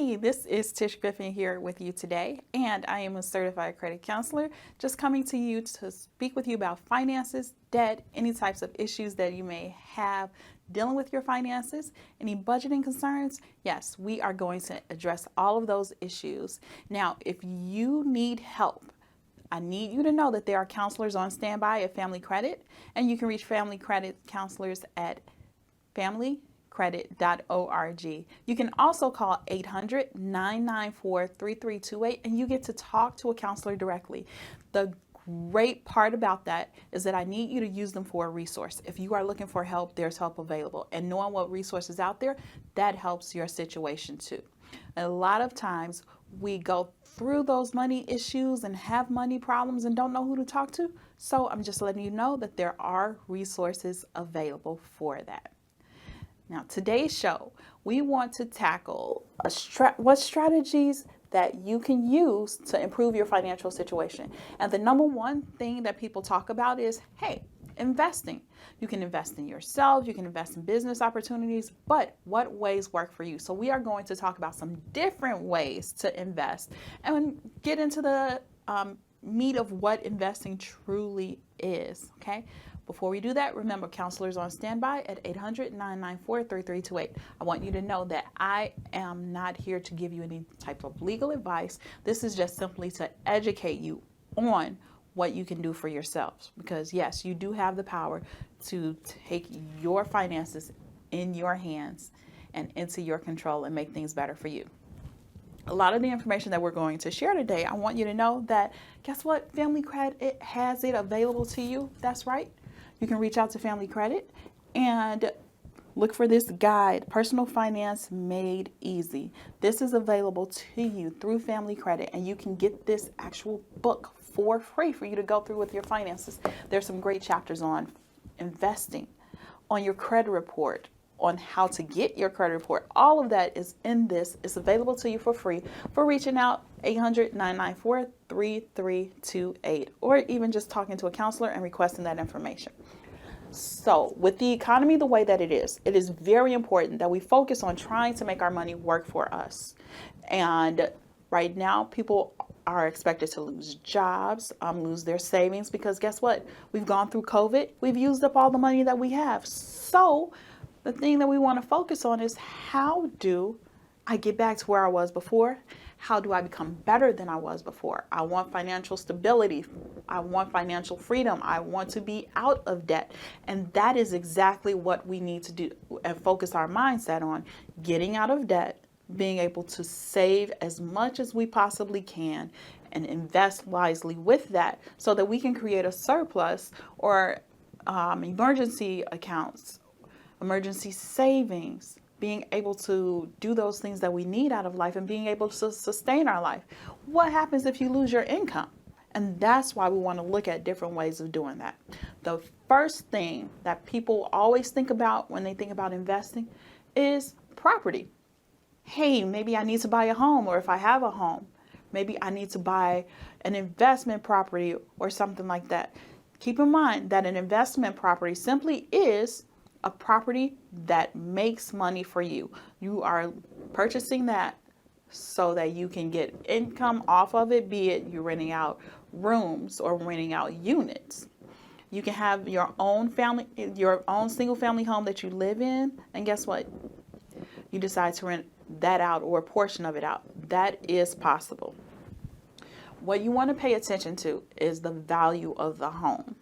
Hey, this is Trish Griffin here with you today, and I am a certified credit counselor just coming to you to speak with you about finances, debt, any types of issues that you may have dealing with your finances, any budgeting concerns. Yes, we are going to address all of those issues. Now, if you need help, I need you to know that there are counselors on standby at Family Credit, and you can reach Family Credit counselors at familycredit.org. You can also call 800-994-3328 and you get to talk to a counselor directly. The great part about that is that I need you to use them for a resource. If you are looking for help, there's help available. And knowing what resources out there, that helps your situation too. A lot of times we go through those money issues and have money problems and don't know who to talk to. So I'm just letting you know that there are resources available for that. Now, today's show, we want to tackle what strategies that you can use to improve your financial situation. And the number one thing that people talk about is, hey, investing. You can invest in yourself, you can invest in business opportunities, but what ways work for you? So we are going to talk about some different ways to invest and get into the meat of what investing truly is, okay? Before we do that, remember, counselors on standby at 800-994-3328. I want you to know that I am not here to give you any type of legal advice. This is just simply to educate you on what you can do for yourselves. Because yes, you do have the power to take your finances in your hands and into your control and make things better for you. A lot of the information that we're going to share today, I want you to know that, guess what? Family Credit has it available to you. That's right. You can reach out to Family Credit and look for this guide, Personal Finance Made Easy. This is available to you through Family Credit, and you can get this actual book for free for you to go through with your finances. There's some great chapters on investing, on your credit report, on how to get your credit report. All of that is in this. It's available to you for free for reaching out 800-994-3328 or even just talking to a counselor and requesting that information. So with the economy the way that it is very important that we focus on trying to make our money work for us. And right now, people are expected to lose jobs, lose their savings, because guess what? We've gone through COVID. We've used up all the money that we have. So the thing that we want to focus on is, how do I get back to where I was before? How do I become better than I was before? I want financial stability. I want financial freedom. I want to be out of debt. And that is exactly what we need to do and focus our mindset on: getting out of debt, being able to save as much as we possibly can and invest wisely with that so that we can create a surplus or emergency accounts, emergency savings, being able to do those things that we need out of life and being able to sustain our life. What happens if you lose your income? And that's why we want to look at different ways of doing that. The first thing that people always think about when they think about investing is property. Hey, maybe I need to buy a home, or if I have a home, maybe I need to buy an investment property or something like that. Keep in mind that an investment property simply is a property that makes money for you. You are purchasing that so that you can get income off of it, be it you're renting out rooms or renting out units. You can have your own single family home that you live in, and guess what? You decide to rent that out or a portion of it out. That is possible. What you want to pay attention to is the value of the home.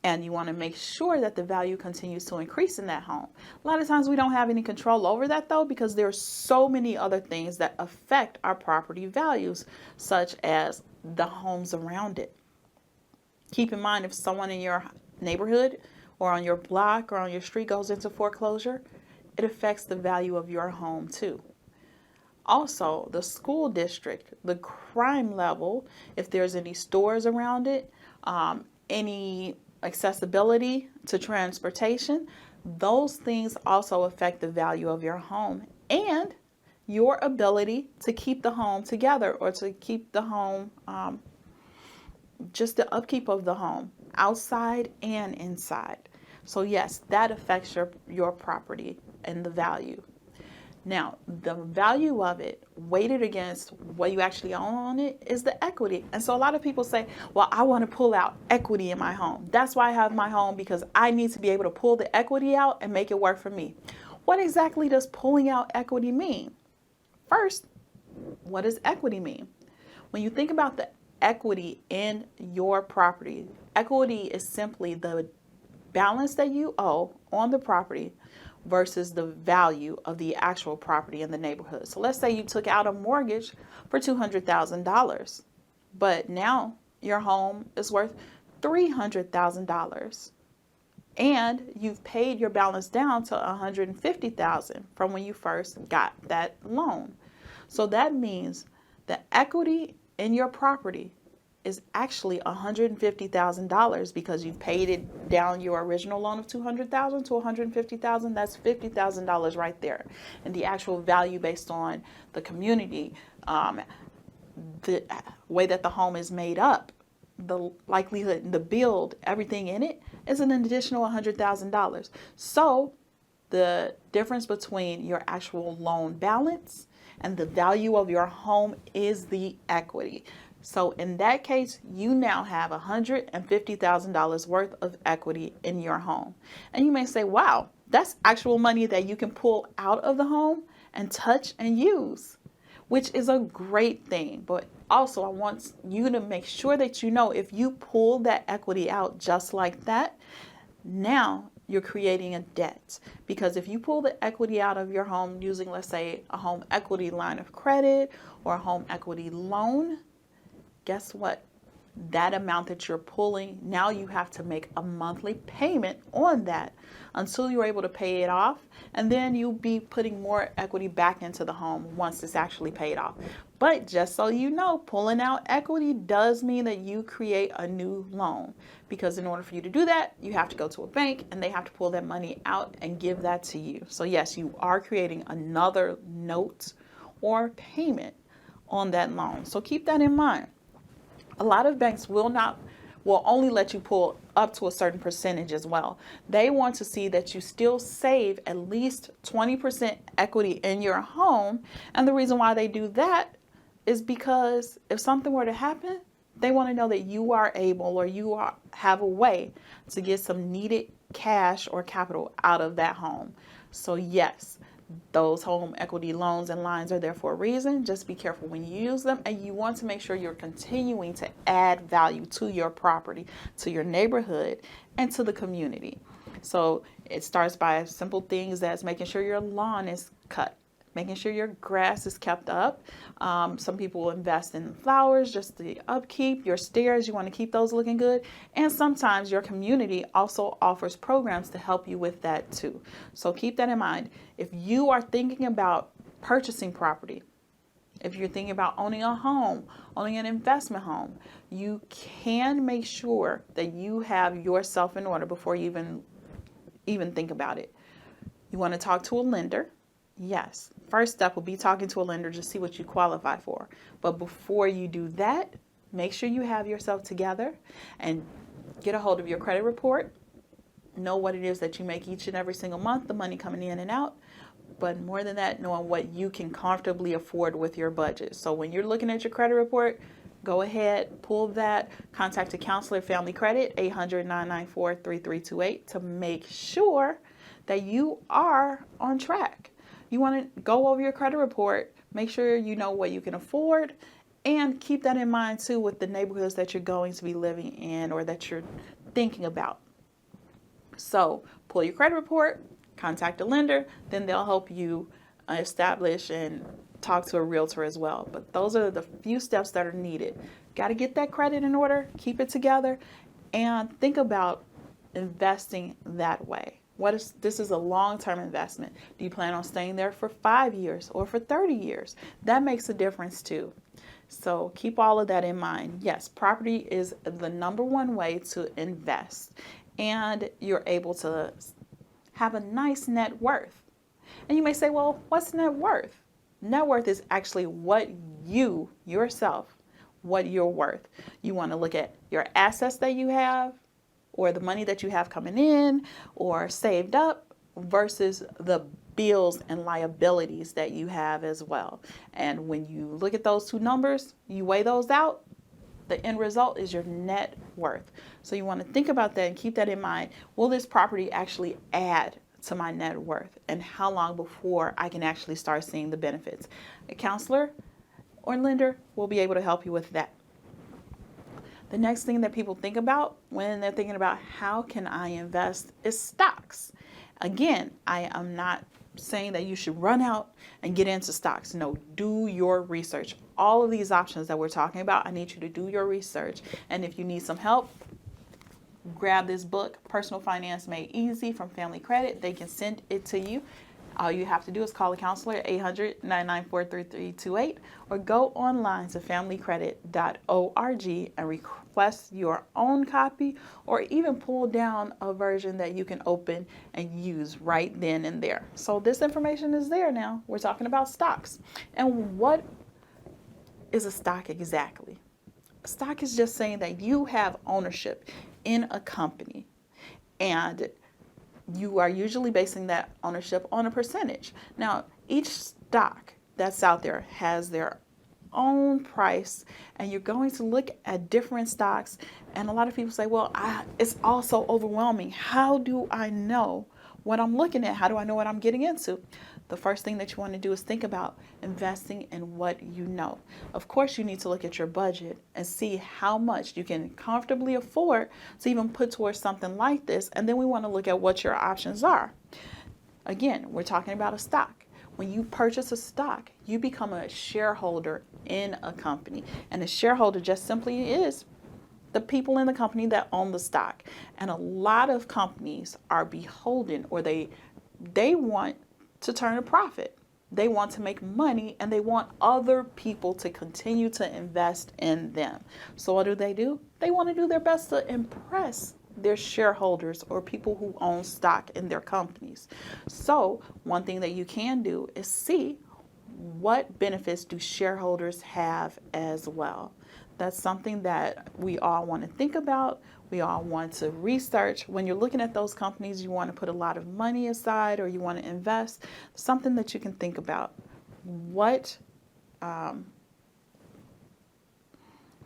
And you want to make sure that the value continues to increase in that home. A lot of times we don't have any control over that, though, because there are so many other things that affect our property values, such as the homes around it. Keep in mind, if someone in your neighborhood or on your block or on your street goes into foreclosure, it affects the value of your home too. Also, the school district, the crime level, if there's any stores around it, any accessibility to transportation, those things also affect the value of your home and your ability to keep the home together or to keep the home, just the upkeep of the home, outside and inside. So yes, that affects your property and the value. Now, the value of it weighted against what you actually own on it is the equity. And so a lot of people say, well, I want to pull out equity in my home. That's why I have my home, because I need to be able to pull the equity out and make it work for me. What exactly does pulling out equity mean? First, what does equity mean? When you think about the equity in your property, equity is simply the balance that you owe on the property versus the value of the actual property in the neighborhood. So let's say you took out a mortgage for $200,000, but now your home is worth $300,000. And you've paid your balance down to $150,000 from when you first got that loan. So that means the equity in your property is actually $150,000 because you've paid it down your original loan of $200,000 to $150,000. That's $50,000 right there. And the actual value based on the community, the way that the home is made up, the likelihood, the build, everything in it is an additional $100,000. So the difference between your actual loan balance and the value of your home is the equity. So in that case, you now have $150,000 worth of equity in your home. And you may say, wow, that's actual money that you can pull out of the home and touch and use, which is a great thing. But also I want you to make sure that you know if you pull that equity out just like that, now you're creating a debt. Because if you pull the equity out of your home using, let's say, a home equity line of credit or a home equity loan, guess what? That amount that you're pulling, now you have to make a monthly payment on that until you're able to pay it off. And then you'll be putting more equity back into the home once it's actually paid off. But just so you know, pulling out equity does mean that you create a new loan, because in order for you to do that, you have to go to a bank and they have to pull that money out and give that to you. So yes, you are creating another note or payment on that loan. So keep that in mind. A lot of banks will only let you pull up to a certain percentage as well. They want to see that you still save at least 20% equity in your home. And the reason why they do that is because if something were to happen, they want to know that you are able, or have a way to get some needed cash or capital out of that home. So yes, those home equity loans and lines are there for a reason. Just be careful when you use them, and you want to make sure you're continuing to add value to your property, to your neighborhood, and to the community. So it starts by simple things as making sure your lawn is cut, making sure your grass is kept up. Some people invest in flowers, just the upkeep. Your stairs, you want to keep those looking good. And sometimes your community also offers programs to help you with that too. So keep that in mind. If you are thinking about purchasing property, if you're thinking about owning a home, owning an investment home, you can make sure that you have yourself in order before you even think about it. You want to talk to a lender. Yes. First step will be talking to a lender to see what you qualify for. But before you do that, make sure you have yourself together and get a hold of your credit report. Know what it is that you make each and every single month, the money coming in and out. But more than that, knowing what you can comfortably afford with your budget. So when you're looking at your credit report, go ahead, pull that, contact a counselor, Family Credit, 800-994-3328 to make sure that you are on track. You want to go over your credit report, make sure you know what you can afford, and keep that in mind too with the neighborhoods that you're going to be living in or that you're thinking about. So pull your credit report, contact a lender, then they'll help you establish and talk to a realtor as well. But those are the few steps that are needed. Got to get that credit in order, keep it together, and think about investing that way. This is a long-term investment. Do you plan on staying there for 5 years or for 30 years? That makes a difference too. So keep all of that in mind. Yes, property is the number one way to invest, and you're able to have a nice net worth. And you may say, well, what's net worth? Net worth is actually what you yourself, what you're worth. You want to look at your assets that you have, or the money that you have coming in or saved up, versus the bills and liabilities that you have as well. And when you look at those two numbers, you weigh those out, the end result is your net worth. So you want to think about that and keep that in mind. Will this property actually add to my net worth? And how long before I can actually start seeing the benefits? A counselor or lender will be able to help you with that. The next thing that people think about when they're thinking about how can I invest is stocks. Again, I am not saying that you should run out and get into stocks. No, do your research. All of these options that we're talking about, I need you to do your research. And if you need some help, grab this book, Personal Finance Made Easy from Family Credit. They can send it to you. All you have to do is call a counselor at 800-994-3328 or go online to familycredit.org and request your own copy, or even pull down a version that you can open and use right then and there. So this information is there now. We're talking about stocks. And what is a stock exactly? A stock is just saying that you have ownership in a company, and you are usually basing that ownership on a percentage. Now, each stock that's out there has their own price, and you're going to look at different stocks. And a lot of people say, well, it's all so overwhelming. How do I know what I'm looking at? How do I know what I'm getting into? The first thing that you want to do is think about investing in what you know. Of course, you need to look at your budget and see how much you can comfortably afford to even put towards something like this. And then we want to look at what your options are. Again, we're talking about a stock. When you purchase a stock, you become a shareholder in a company. And a shareholder just simply is the people in the company that own the stock. And a lot of companies are beholden, or they want to turn a profit. They want to make money, and they want other people to continue to invest in them. So what do? They want to do their best to impress their shareholders or people who own stock in their companies. So one thing that you can do is see what benefits do shareholders have as well. That's something that we all want to think about. We all want to research. When you're looking at those companies, you want to put a lot of money aside, or you want to invest, something that you can think about. What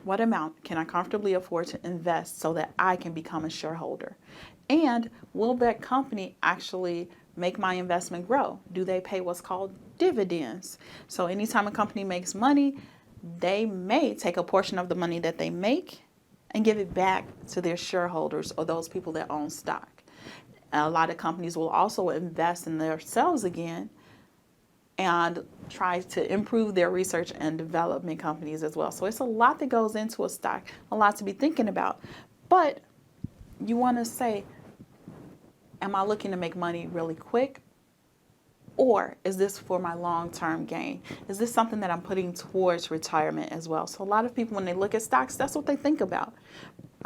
amount can I comfortably afford to invest so that I can become a shareholder? And will that company actually make my investment grow? Do they pay what's called dividends? So anytime a company makes money, they may take a portion of the money that they make and give it back to their shareholders or those people that own stock. A lot of companies will also invest in themselves again and try to improve their research and development companies as well. So it's a lot that goes into a stock, a lot to be thinking about. But you want to say, am I looking to make money really quick? Or is this for my long-term gain? Is this something that I'm putting towards retirement as well? So a lot of people, when they look at stocks, that's what they think about.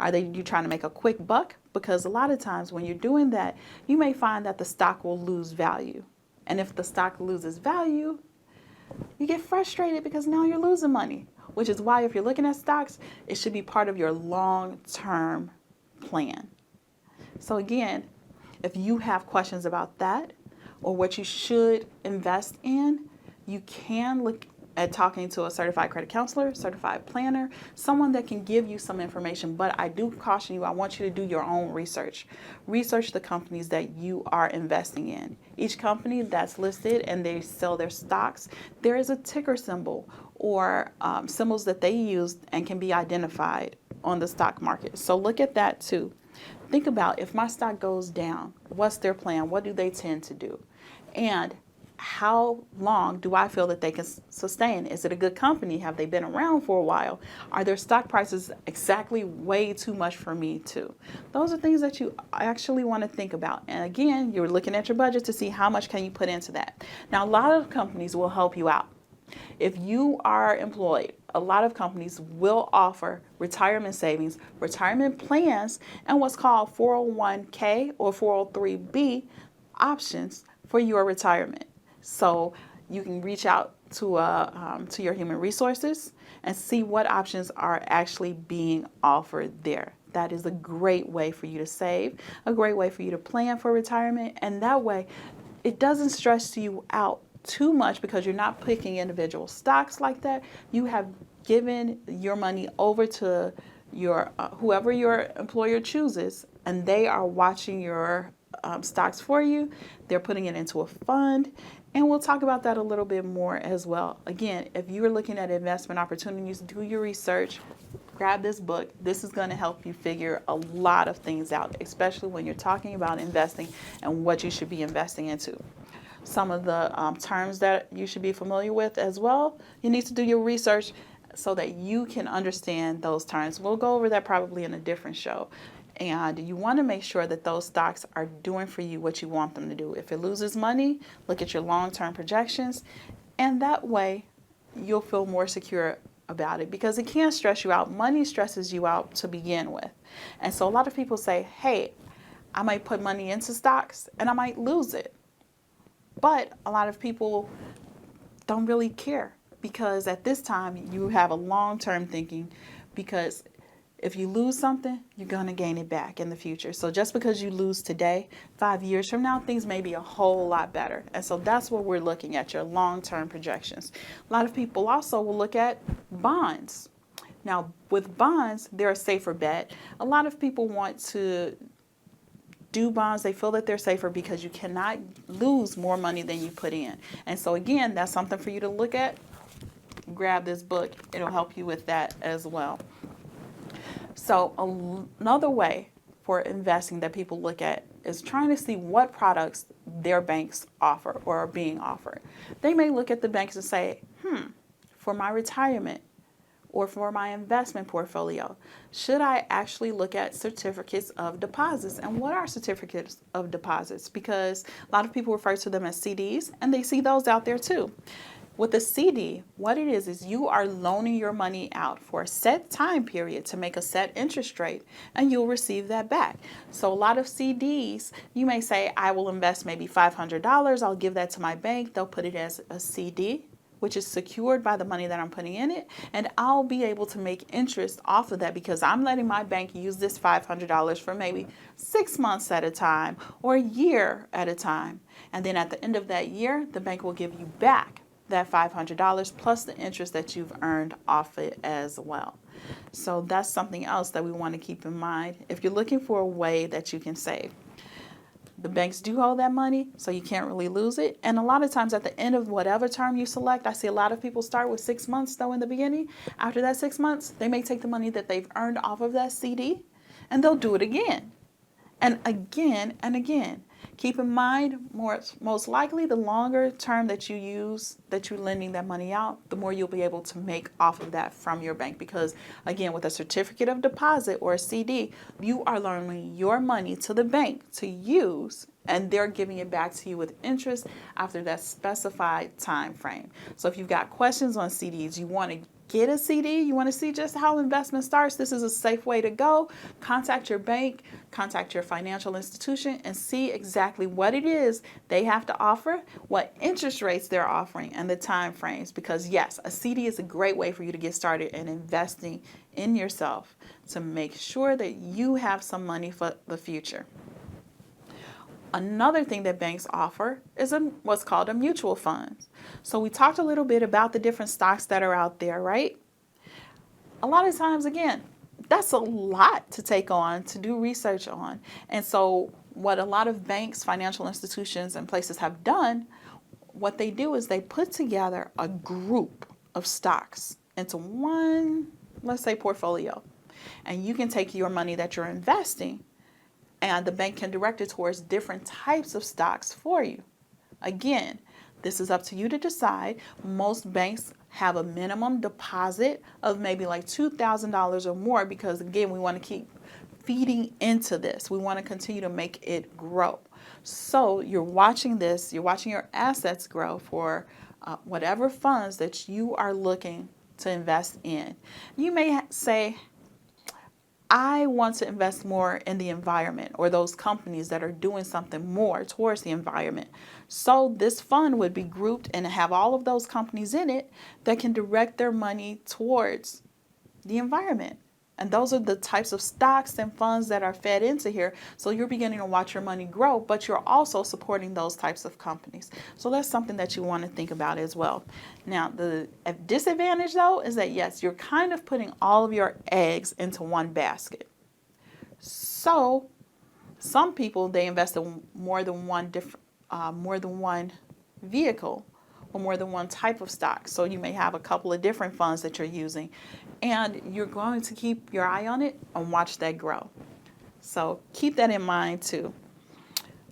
You trying to make a quick buck? Because a lot of times when you're doing that, you may find that the stock will lose value. And if the stock loses value, you get frustrated because now you're losing money, which is why if you're looking at stocks, it should be part of your long-term plan. So again, if you have questions about that, or what you should invest in, you can look at talking to a certified credit counselor, certified planner, someone that can give you some information. But I do caution you, I want you to do your own research. Research the companies that you are investing in. Each company that's listed and they sell their stocks, there is a ticker symbol or symbols that they use and can be identified on the stock market. So look at that too. Think about, if my stock goes down, what's their plan? What do they tend to do? And how long do I feel that they can sustain? Is it a good company? Have they been around for a while? Are their stock prices exactly way too much for me too? Those are things that you actually want to think about. And again, you're looking at your budget to see how much can you put into that. Now, a lot of companies will help you out. If you are employed, a lot of companies will offer retirement savings, retirement plans, and what's called 401k or 403b options for your retirement. So you can reach out to your human resources and see what options are actually being offered there. That is a great way for you to save, a great way for you to plan for retirement, and that way it doesn't stress you out too much because you're not picking individual stocks like that. You have given your money over to your whoever your employer chooses, and they are watching your stocks for you. They're putting it into a fund, and we'll talk about that a little bit more as well. Again, if you're looking at investment opportunities, do your research. Grab this book. This is going to help you figure a lot of things out, especially when you're talking about investing and what you should be investing into. Some of the terms that you should be familiar with as well. You need to do your research so that you can understand those terms. We'll go over that probably in a different show. And you want to make sure that those stocks are doing for you what you want them to do. If it loses money, look at your long-term projections, and that way you'll feel more secure about it, because it can stress you out. Money stresses you out to begin with. And so a lot of people say, hey, I might put money into stocks and I might lose it. But a lot of people don't really care, because at this time you have a long-term thinking, because if you lose something, you're going to gain it back in the future. So just because you lose today, 5 years from now, things may be a whole lot better. And so that's what we're looking at, your long-term projections. A lot of people also will look at bonds. Now, with bonds, they're a safer bet. A lot of people want to do bonds. They feel that they're safer because you cannot lose more money than you put in. And so again, that's something for you to look at. Grab this book. It'll help you with that as well. So another way for investing that people look at is trying to see what products their banks offer or are being offered. They may look at the banks and say, for my retirement or for my investment portfolio, should I actually look at certificates of deposits? And what are certificates of deposits? Because a lot of people refer to them as CDs, and they see those out there too. With a CD, what it is you are loaning your money out for a set time period to make a set interest rate, and you'll receive that back. So a lot of CDs, you may say, I will invest maybe $500. I'll give that to my bank. They'll put it as a CD, which is secured by the money that I'm putting in it, and I'll be able to make interest off of that because I'm letting my bank use this $500 for maybe 6 months at a time or a year at a time. And then at the end of that year, the bank will give you back that $500 plus the interest that you've earned off it as well. So that's something else that we want to keep in mind if you're looking for a way that you can save. The banks do hold that money, so you can't really lose it. And a lot of times at the end of whatever term you select, I see a lot of people start with 6 months though in the beginning. After that 6 months, they may take the money that they've earned off of that CD and they'll do it again and again and again. Keep in mind, most likely the longer term that you use, that you're lending that money out, the more you'll be able to make off of that from your bank. Because again, with a certificate of deposit or a CD, you are loaning your money to the bank to use, and they're giving it back to you with interest after that specified time frame. So if you've got questions on CDs, you want to get a CD, you want to see just how investment starts, this is a safe way to go. Contact your bank, contact your financial institution, and see exactly what it is they have to offer, what interest rates they're offering, and the time frames. Because yes, a CD is a great way for you to get started in investing in yourself to make sure that you have some money for the future. Another thing that banks offer is what's called a mutual fund. So we talked a little bit about the different stocks that are out there, right? A lot of times, again, that's a lot to take on, to do research on. And so what a lot of banks, financial institutions, and places have done, what they do is they put together a group of stocks into one, let's say, portfolio. And you can take your money that you're investing, and the bank can direct it towards different types of stocks for you. Again, this is up to you to decide. Most banks have a minimum deposit of maybe like $2,000 or more because, again, we want to keep feeding into this. We want to continue to make it grow. So you're watching this, you're watching your assets grow for whatever funds that you are looking to invest in. You may say, I want to invest more in the environment or those companies that are doing something more towards the environment. So this fund would be grouped and have all of those companies in it that can direct their money towards the environment. And those are the types of stocks and funds that are fed into here. So you're beginning to watch your money grow, but you're also supporting those types of companies. So that's something that you want to think about as well. Now, the disadvantage, though, is that yes, you're kind of putting all of your eggs into one basket. So some people, they invest in more than one vehicle or more than one type of stock. So you may have a couple of different funds that you're using, and you're going to keep your eye on it and watch that grow. So keep that in mind too.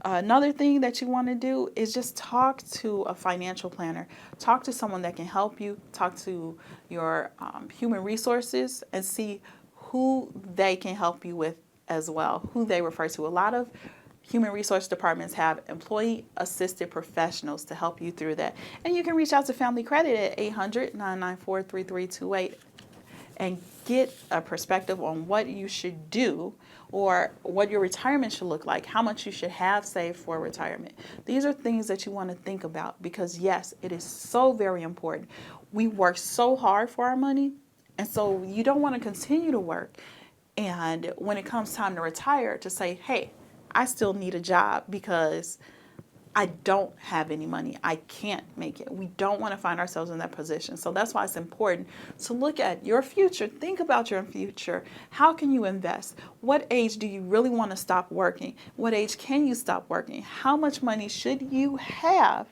Another thing that you want to do is just talk to a financial planner. Talk to someone that can help you. Talk to your human resources and see who they can help you with as well, who they refer to. A lot of human resource departments have employee assisted professionals to help you through that. And you can reach out to Family Credit at 800-994-3328 and get a perspective on what you should do or what your retirement should look like, how much you should have saved for retirement. These are things that you want to think about because, yes, it is so very important. We work so hard for our money, and so you don't want to continue to work. And when it comes time to retire, to say, hey, I still need a job because I don't have any money. I can't make it. We don't want to find ourselves in that position. So that's why it's important to look at your future. Think about your future. How can you invest? What age do you really want to stop working? What age can you stop working? How much money should you have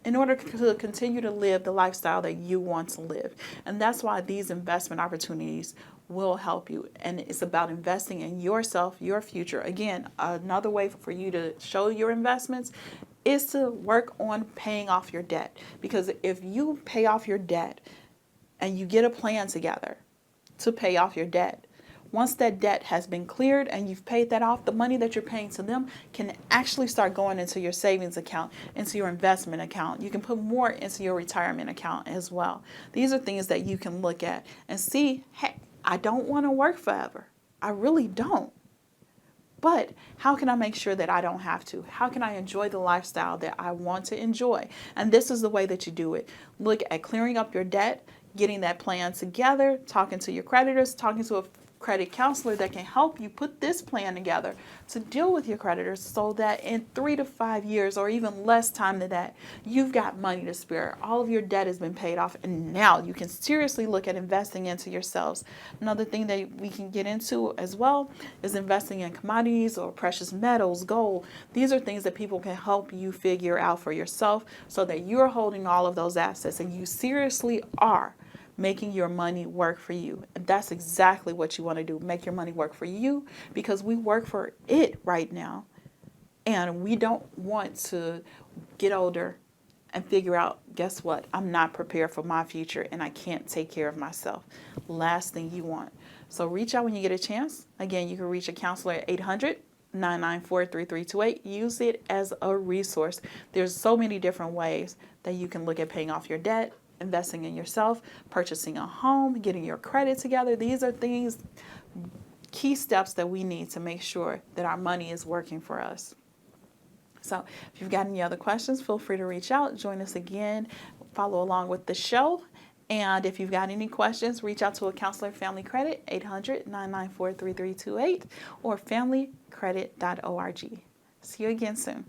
in order to continue to live the lifestyle that you want to live? And that's why these investment opportunities will help you. And it's about investing in yourself, your future. Again, another way for you to show your investments is to work on paying off your debt. Because if you pay off your debt and you get a plan together to pay off your debt, once that debt has been cleared and you've paid that off, the money that you're paying to them can actually start going into your savings account, into your investment account. You can put more into your retirement account as well. These are things that you can look at and see, hey, I don't want to work forever. I really don't. But how can I make sure that I don't have to? How can I enjoy the lifestyle that I want to enjoy? And this is the way that you do it. Look at clearing up your debt, getting that plan together, talking to your creditors, talking to a credit counselor that can help you put this plan together to deal with your creditors so that in 3 to 5 years or even less time than that, you've got money to spare. All of your debt has been paid off, and now you can seriously look at investing into yourselves. Another thing that we can get into as well is investing in commodities or precious metals, gold. These are things that people can help you figure out for yourself so that you're holding all of those assets and you seriously are making your money work for you. And that's exactly what you want to do. Make your money work for you, because we work for it right now. And we don't want to get older and figure out, guess what? I'm not prepared for my future and I can't take care of myself. Last thing you want. So reach out when you get a chance. Again, you can reach a counselor at 800-994-3328. Use it as a resource. There's so many different ways that you can look at paying off your debt, investing in yourself, purchasing a home, getting your credit together. These are things, key steps that we need to make sure that our money is working for us. So if you've got any other questions, feel free to reach out. Join us again. Follow along with the show. And if you've got any questions, reach out to a counselor at Family Credit, 800-994-3328 or familycredit.org. See you again soon.